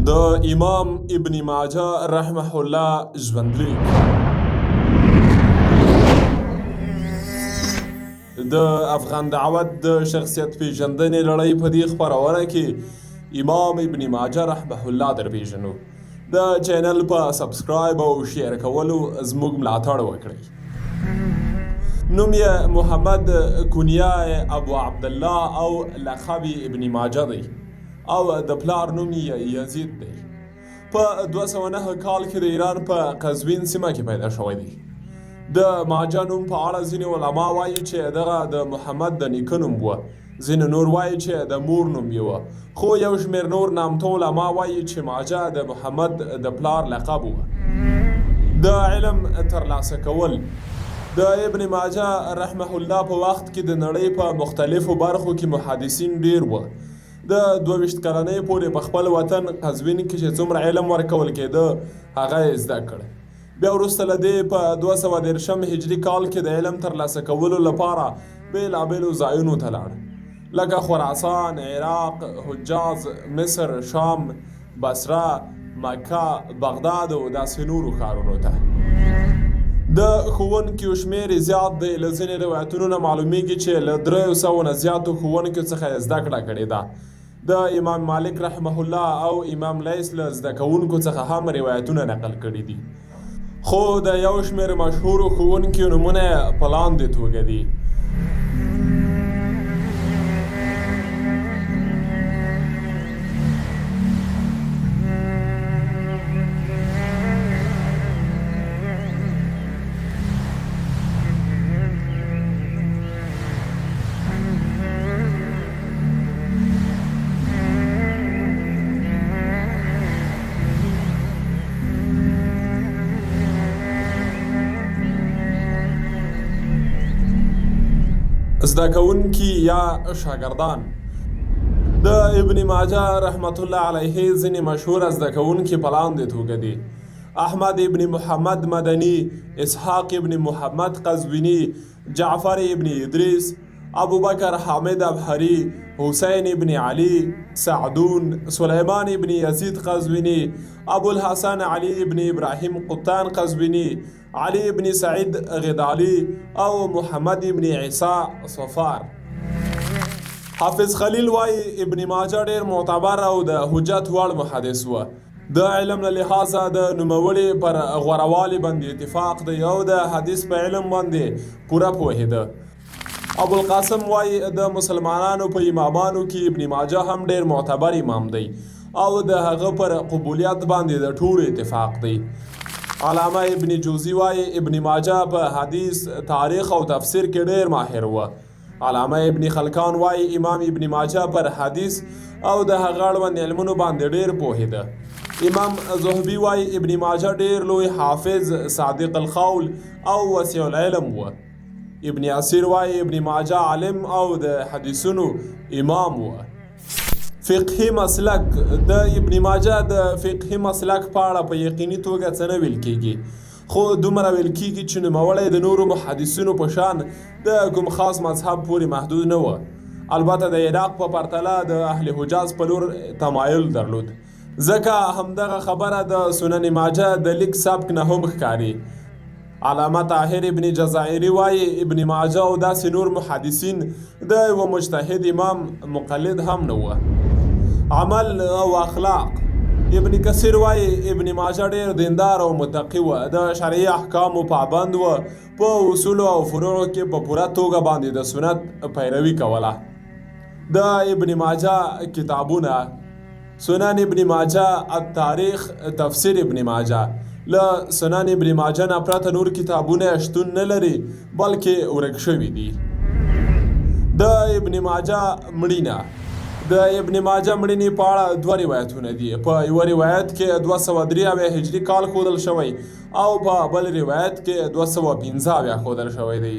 د امام ابن ماجه رحمه الله ژوندلیک. د افغان دعوت د شخصیت پیژندنې لړۍ په دې خپرونه کې امام ابن ماجه رحمه الله در پیژنو. د چینل په سبسکرایب او شیر کولو زموږ ملاتړ وکړئ. نوم یې محمد، کنیه ابو عبدالله او لقب ابن ماجه دی او د پلار نوم یې یزید دی. په 209 کال کې د ایران په قزوین سیمه کې پیدا شوی دی. د ماجه نوم په اړه ځینې علما وایي چې دغه د محمد د نیکه نوم و، ځینې نور وایي چې د مور نوم یې و، خو یو شمېر نور نامتو علما وایي چې ماجه د محمد د پلار لقب و. د علم ترلاسه کول د ابن ماجه رحمه الله په وخت کې د نړۍ په مختلفو برخو کې محدثین ډیر و. د 22 کلنۍ پورې په خپل وطن قزوین کې چې څومره علم ورکول کېده هغه یې زده کړ. بیا وروسته له دې په 213 هجري کال کې د علم ترلاسه کولو لپاره بېلابېلو ځایونو ته لاړ، لکه خراسان، عراق، حجاز، مصر، شام، بصره، مکه، بغداد او داسې نورو ښارونو ته. د ښوونکو شمېر زیات دی. له ځینې روایتونو نه معلومیږي چې له 300 نه زیاتو ښوونکو څخه یې زده کړه کړې ده. د امام مالک رحمه الله او امام لیث له زده کوونکو څخه هم روایتونه نقل کړي دي، خو د یو شمېر مشهورو ښوونکو نومونه په لاندې توګه دي. زده کوونکي یا شاګردان. د ابن ماجه رحمت الله علیه ځینې مشهور زده کوونکي په لاندې توګه دي: احمد ابن محمد مدني، اسحاق ابن محمد قزوینی، جعفر ابن ادریس، ابو بکر حامد ابحری، حسین ابن علی، سعدون، سلیمان ابن یزید قزوینی، ابو الحسن علی ابن ابراهیم قطان قزوینی، علی ابن سعید غدالی او محمد ابن عیسی صفار. حافظ خلیل وایي ابن ماجه ډیر معتبر او د حجت وړ محدث و. د علم له لحاظه د نوموړي پر غوروالي باندې اتفاق دی او د حدیث په علم باندې پوره پوهېده. ابو القاسم وایي د مسلمانانو په امامانو کې ابن ماجه هم ډیر معتبر امام دی او د هغه پر قبولیت باندې د ټولو اتفاق دی. علامه ابن جوزی وایي ابن ماجه په حدیث، تاریخ او تفسیر کې ډیر ماهر و. علامه ابن خلکان وایي امام ابن ماجه پر حدیث او د هغه اړوند علمونو باندې ډیر پوهېده. امام زهبي وایي ابن ماجه ډیر لوی حافظ، صادق القول او وسیع العلم و. ابن اسیر وایي ابن ماجه عالم او د حدیثونو امام و. فقهي مسلک. د ابن ماجه د فقهي مسلک په اړه په یقیني توګه څه نه ویل کېږي، خو دومره ویل کېږي چې نوموړی د نورو محدثینو په شان د کوم خاص مذهب پورې محدود نه و. البته د عراق په پرتله د اهل حجاز په لور تمایل درلود، ځکه همدغه خبره د سنن ماجه د لیک سبک نه هم ښکاري. علامه طاهر ابن جزائري وایي ابن ماجه او داسې نور محدثین د یوه مجتهد امام مقلد هم نه و. عمل او اخلاق. ابن کثیر وایي ابن ماجه ډیر دیندار او متقی و، د شرعي احکامو پابند و، په اصولو او فروعو کې په پوره توګه باندې د سنت پیروي کوله. د ابن ماجه کتابونه: سنن ابن ماجه، التاریخ، تفسیر ابن ماجه. له سنن ابن ماجه نه پرته نور کتابونه شتون نه لري بلکې ورک شوي دي. د ابن ماجه مړینه. د ابن ماجه مړینې په اړه 2 روایتونه دي. په یوه روایت کې 293 هجري کال ښودل شوی او په بل روایت کې 215 ښودل شوی دی.